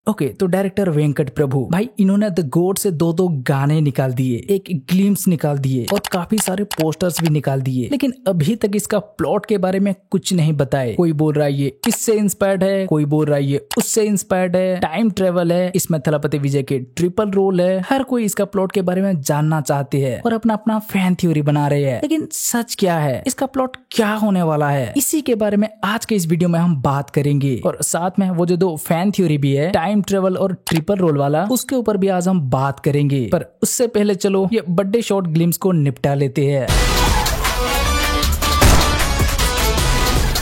Okay, तो director Venkat प्रभु भाई इन्होंने द गोड से दो गाने निकाल दिए, एक ग्लिम्स निकाल दिए और काफी सारे पोस्टर्स भी निकाल दिए, लेकिन अभी तक इसका प्लॉट के बारे में कुछ नहीं बताए। कोई बोल रहा है ये इससे इंस्पायर्ड है, कोई बोल रहा है ये उससे इंस्पायर्ड है, टाइम ट्रेवल है, इसमें थलपति विजय के ट्रिपल रोल है। हर कोई इसका प्लॉट के बारे में जानना चाहते हैं और अपना अपना फैन थ्योरी बना रहे हैं, लेकिन सच क्या है, इसका प्लॉट क्या होने वाला है, इसी के बारे में आज के इस वीडियो में हम बात करेंगे। और साथ में वो जो दो फैन थ्योरी भी है, टाइम ट्रेवल और ट्रिपल रोल वाला, उसके ऊपर भी आज हम बात करेंगे। पर उससे पहले चलो ये बर्थडे शॉट ग्लिम्स को निपटा लेते हैं।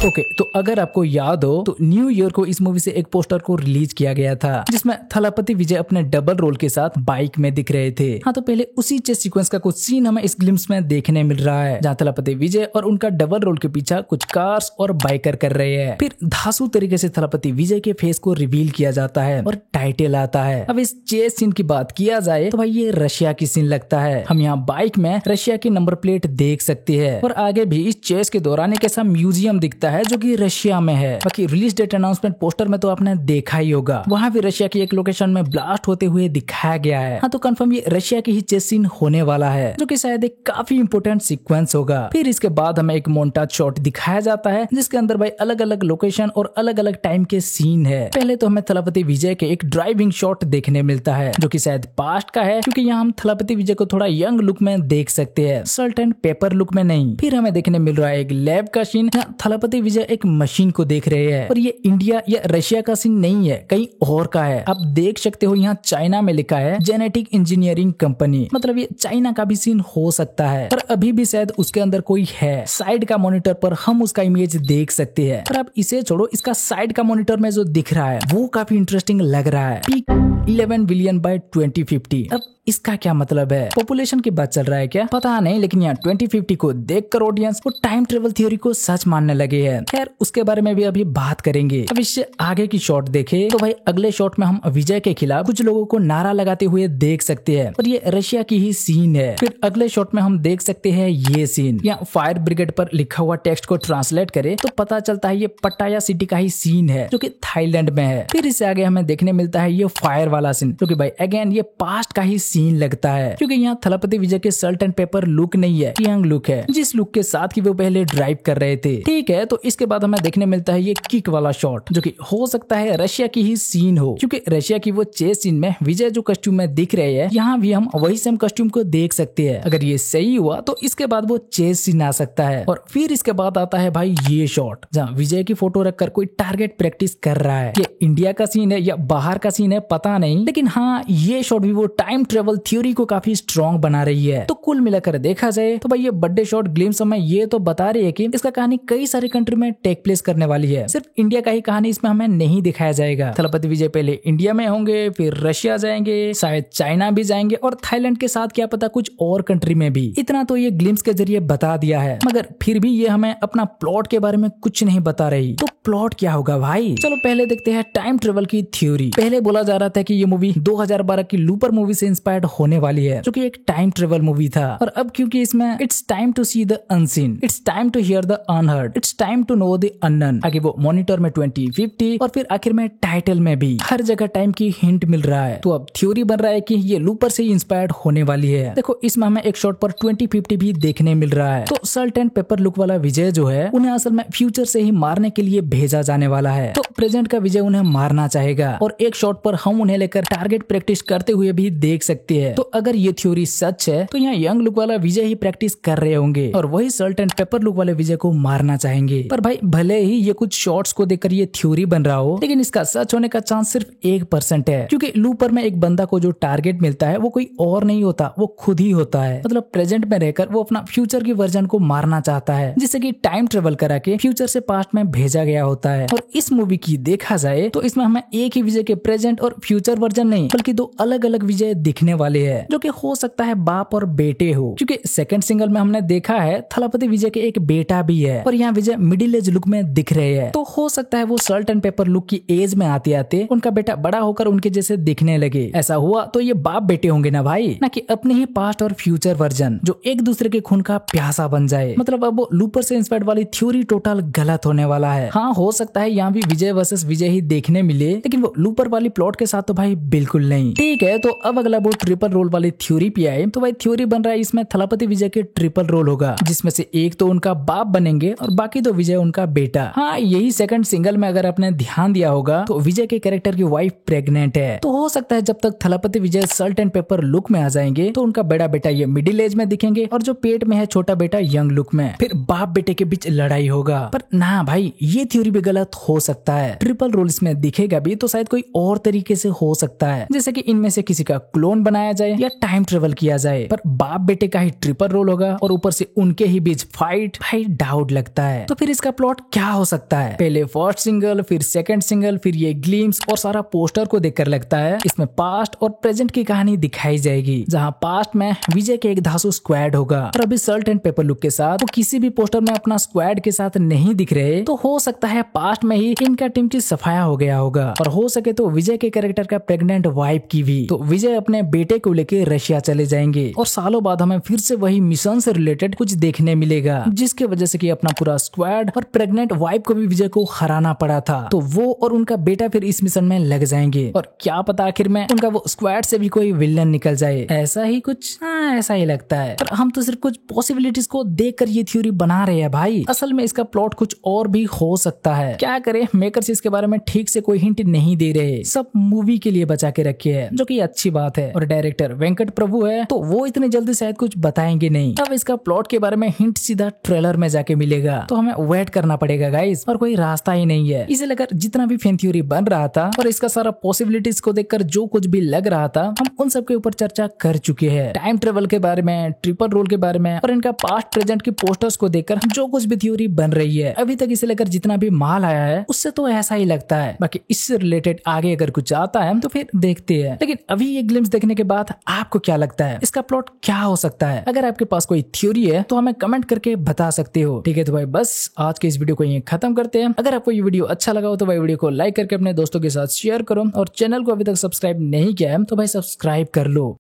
ओके, तो अगर आपको याद हो तो न्यू ईयर को इस मूवी से एक पोस्टर को रिलीज किया गया था जिसमें थलपति विजय अपने डबल रोल के साथ बाइक में दिख रहे थे। हाँ, तो पहले उसी चेस सीक्वेंस का कुछ सीन हमें इस ग्लिम्स में देखने मिल रहा है, जहाँ थलपति विजय और उनका डबल रोल के पीछे कुछ कार्स और बाइकर कर रहे हैं। फिर धांसू तरीके से थलपति विजय के फेस को रिवील किया जाता है और टाइटल आता है। अब इस चेस सीन की बात किया जाए तो भाई ये रशिया की सीन लगता है। हम यहाँ बाइक में रशिया की नंबर प्लेट देख सकते हैं और आगे भी इस चेस के दौरान एक ऐसा म्यूजियम दिखता है जो कि रशिया में है। बाकी रिलीज डेट अनाउंसमेंट पोस्टर में तो आपने देखा ही होगा, वहाँ भी रशिया की एक लोकेशन में ब्लास्ट होते हुए दिखाया गया है। हाँ, तो कंफर्म ये रशिया की ही चेस सीन होने वाला है, जो कि शायद एक काफी इंपोर्टेंट सीक्वेंस होगा। फिर इसके बाद हमें एक मोन्टाज शॉट दिखाया जाता है जिसके अंदर भाई अलग अलग लोकेशन और अलग अलग टाइम के सीन है। पहले तो हमें थलपति विजय के एक ड्राइविंग शॉट देखने मिलता है जो कि शायद पास्ट का है, क्योंकि यहाँ हम थलपति विजय को थोड़ा यंग लुक में देख सकते हैं, सल्ट एंड पेपर लुक में नहीं। फिर हमें देखने मिल रहा है एक लैब का सीन, थलपति विजय एक मशीन को देख रहे हैं और ये इंडिया या रशिया का सीन नहीं है, कहीं और का है। आप देख सकते हो यहाँ चाइना में लिखा है जेनेटिक इंजीनियरिंग कंपनी, मतलब ये चाइना का भी सीन हो सकता है। पर अभी भी शायद उसके अंदर कोई है। साइड का मॉनिटर पर हम उसका इमेज देख सकते हैं। पर आप इसे छोड़ो, इसका साइड का मॉनिटर में जो दिख रहा है वो काफी इंटरेस्टिंग लग रहा है। Peak 11 billion bye 2050। अब इसका क्या मतलब है? पॉपुलेशन की बात चल रहा है क्या? पता नहीं, लेकिन यहाँ 2050 को देखकर ऑडियंस वो टाइम ट्रेवल थ्योरी को सच मानने लगे हैं। खैर, उसके बारे में भी अभी बात करेंगे। अब इससे आगे की शॉट देखे तो भाई अगले शॉट में हम विजय के खिलाफ कुछ लोगों को नारा लगाते हुए देख सकते हैं और ये रशिया की ही सीन है। फिर अगले शॉट में हम देख सकते हैं ये सीन, यहाँ फायर ब्रिगेड पर लिखा हुआ टेक्स्ट को ट्रांसलेट करे तो पता चलता है ये पटाया सिटी का ही सीन है जो कि थाईलैंड में है। फिर इससे आगे हमें देखने मिलता है ये फायर वाला सीन, जो कि भाई अगेन ये पास्ट का ही सीन लगता है, क्योंकि यहाँ थलपति विजय के सल्ट एंड पेपर लुक नहीं है, यंग लुक है, जिस लुक के साथ की वो पहले ड्राइव कर रहे थे। ठीक है, तो इसके बाद हमें देखने मिलता है ये किक वाला शॉट, जो कि हो सकता है रशिया की ही सीन हो, क्योंकि रशिया की वो चेस सीन में विजय जो कस्ट्यूम में दिख रहे हैं, यहाँ भी हम वही सेम कस्ट्यूम को देख सकते हैं। अगर ये सही हुआ तो इसके बाद वो चेस सीन आ सकता है। और फिर इसके बाद आता है भाई ये शॉट, जहाँ विजय की फोटो रखकर कोई टारगेट प्रैक्टिस कर रहा है। ये इंडिया का सीन है या बाहर का सीन है पता नहीं, लेकिन हाँ ये शॉट भी वो टाइम ट्रेवल थ्योरी को काफी स्ट्रॉन्ग बना रही है। तो कुल मिलाकर देखा जाए तो भाई ये बर्थडे शॉट ग्लिम्स हमें ये तो बता रही है कि इसका कहानी कई सारे कंट्री में टेक प्लेस करने वाली है, सिर्फ इंडिया का ही कहानी इसमें हमें नहीं दिखाया जाएगा। थलपति विजय पहले इंडिया में होंगे, फिर रशिया जाएंगे, शायद चाइना भी जाएंगे और थाईलैंड के साथ क्या पता कुछ और कंट्री में भी। इतना तो ये ग्लिम्स के जरिए बता दिया है, मगर फिर भी ये हमें अपना प्लॉट के बारे में कुछ नहीं बता रही। तो प्लॉट क्या होगा भाई? चलो पहले देखते हैं टाइम ट्रेवल की थ्योरी। पहले बोला जा रहा था कि ये मूवी 2012 की लूपर मूवी से इंस्पायर्ड होने वाली है, जो कि एक टाइम ट्रेवल मूवी था। और अब क्योंकि इसमें it's time to see the unseen, it's time to hear the unheard, it's time to know the unknown, आगे वो मॉनिटर में 2050 और फिर आखिर में टाइटल में भी हर जगह टाइम की हिंट मिल रहा है। तो अब थ्योरी बन रहा है कि ये लूपर से इंस्पायर्ड होने वाली है। देखो इसमें हमें एक शॉट पर 2050 भी देखने मिल रहा है। तो सल्ट एंड पेपर लुक वाला विजय जो है उन्हें असल में फ्यूचर से ही मारने के लिए भेजा जाने वाला है। तो प्रेजेंट का विजय उन्हें मारना चाहेगा और एक शॉट पर हम उन्हें लेकर टारगेट प्रैक्टिस करते हुए भी देख सकते हैं। तो अगर ये थ्योरी सच है तो यहाँ यंग लुक वाला विजय ही प्रैक्टिस कर रहे होंगे और वही सल्ट एंड पेपर लुक वाले विजय को मारना चाहेंगे। पर भाई भले ही ये कुछ शॉट्स को देखकर ये थ्योरी बन रहा हो, लेकिन इसका सच होने का चांस सिर्फ 1% है, क्योंकि लूपर में एक बंदा को जो टारगेट मिलता है वो कोई और नहीं होता, वो खुद ही होता है। मतलब प्रेजेंट में रहकर वो अपना फ्यूचर की वर्जन को मारना चाहता है, जिससे कि टाइम ट्रेवल करा के फ्यूचर से पास्ट में भेजा गया होता है। और इस मूवी की देखा जाए तो इसमें हमें एक ही विजय के प्रेजेंट और फ्यूचर वर्जन नहीं, बल्कि दो अलग अलग विजय दिखने वाले हैं, जो कि हो सकता है बाप और बेटे हो, क्योंकि सेकंड सिंगल में हमने देखा है थलपति विजय के एक बेटा भी है और यहाँ विजय मिडिल एज लुक में दिख रहे हैं। तो हो सकता है वो सल्ट एंड पेपर लुक की एज में आते आते उनका बेटा बड़ा होकर उनके जैसे दिखने लगे। ऐसा हुआ तो ये बाप बेटे होंगे ना भाई, ना कि अपने ही पास्ट और फ्यूचर वर्जन जो एक दूसरे के खून का प्यासा बन जाए। मतलब अब वो लूपर से इंस्पायर्ड वाली थ्योरी टोटल गलत होने वाला है। हाँ हाँ हो सकता है यहाँ भी विजय वर्सेस विजय ही देखने मिले, लेकिन वो लूपर वाली प्लॉट के साथ तो भाई बिल्कुल नहीं। ठीक है, तो अब अगला वो ट्रिपल रोल वाली थ्योरी पे आए तो भाई थ्योरी बन रहा है इसमें थलापति विजय के ट्रिपल रोल होगा, जिसमें से एक तो उनका बाप बनेंगे और बाकी तो विजय उनका बेटा। हाँ यही सेकंड सिंगल में अगर आपने ध्यान दिया होगा तो विजय के कैरेक्टर की वाइफ प्रेग्नेंट है, तो हो सकता है जब तक थलापति विजय सल्ट एंड पेपर लुक में आ जाएंगे तो उनका बड़ा बेटा ये मिडिल एज में दिखेंगे और जो पेट में है छोटा बेटा यंग लुक में, फिर बाप बेटे के बीच लड़ाई होगा। पर ना भाई ये थ्योरी भी गलत हो सकता है, ट्रिपल रोल इसमें दिखेगा भी तो शायद कोई और तरीके से हो सकता है, जैसे कि इनमें से किसी का क्लोन बनाया जाए या टाइम ट्रेवल किया जाए, पर बाप बेटे का ही ट्रिपल रोल होगा और ऊपर से उनके ही बीच फाइट। भाई डाउट लगता है। तो फिर इसका प्लॉट क्या हो सकता है? पहले फर्स्ट सिंगल, फिर सेकंड सिंगल, फिर ये ग्लिम्स और सारा पोस्टर को देखकर लगता है इसमें पास्ट और प्रेजेंट की कहानी दिखाई जाएगी, जहाँ पास्ट में विजय के एक धासु स्क्वाड होगा और अभी सल्ट एंड पेपर लुक के साथ वो किसी भी पोस्टर में अपना स्क्वाड के साथ नहीं दिख रहे, तो हो सकता है पास्ट में ही इनका टीम की सफाया हो गया होगा और हो सके तो विजय के कैरेक्टर का प्रेग्नेंट वाइफ की भी। तो विजय अपने बेटे को लेके रशिया चले जाएंगे और सालों बाद हमें फिर से वही मिशन से रिलेटेड कुछ देखने मिलेगा, जिसके वजह से कि अपना पूरा स्क्वाड और प्रेग्नेंट वाइफ को भी विजय को हराना पड़ा था। तो वो और उनका बेटा फिर इस मिशन में लग जाएंगे और क्या पता आखिर में उनका वो स्क्वाड से भी कोई विलन निकल जाए, ऐसा ही कुछ। हाँ ऐसा ही लगता है, पर हम तो सिर्फ कुछ पॉसिबिलिटीज को देखकर ये थ्योरी बना रहे हैं भाई, असल में इसका प्लॉट कुछ और भी हो सकता है। क्या करे, मेकर्स इसके बारे में ठीक से कोई हिंट नहीं दे रहे, सब मूवी के लिए बचा के रखे है, जो कि अच्छी बात है। और डायरेक्टर वेंकट प्रभु है तो वो इतने जल्दी शायद कुछ बताएंगे नहीं। अब इसका प्लॉट के बारे में हिंट सीधा ट्रेलर में जाके मिलेगा, तो हमें वेट करना पड़ेगा गाइस, और कोई रास्ता ही नहीं है। इसे लेकर जितना भी फैन थ्योरी बन रहा था और इसका सारा पॉसिबिलिटीज को देखकर जो कुछ भी लग रहा था, हम उन सब के ऊपर चर्चा कर चुके हैं। टाइम ट्रेवल के बारे में, ट्रिपल रोल के बारे में और इनका पास्ट प्रेजेंट की पोस्टर्स को देखकर जो कुछ भी थ्योरी बन रही है अभी तक, इसे लेकर जितना भी माल आया है उससे तो ऐसा ही लगता है। बाकी इससे रिलेटेड आगे अगर कुछ आता है तो फिर देखते हैं। लेकिन अभी ये ग्लिम्स देखने के बाद आपको क्या लगता है, इसका प्लॉट क्या हो सकता है? अगर आपके पास कोई थ्योरी है तो हमें कमेंट करके बता सकते हो। ठीक है, तो भाई बस आज के इस वीडियो को यहीं खत्म करते हैं। अगर आपको ये वीडियो अच्छा लगा हो तो भाई वीडियो को लाइक करके अपने दोस्तों के साथ शेयर करो और चैनल को अभी तक सब्सक्राइब नहीं किया है तो भाई सब्सक्राइब कर लो।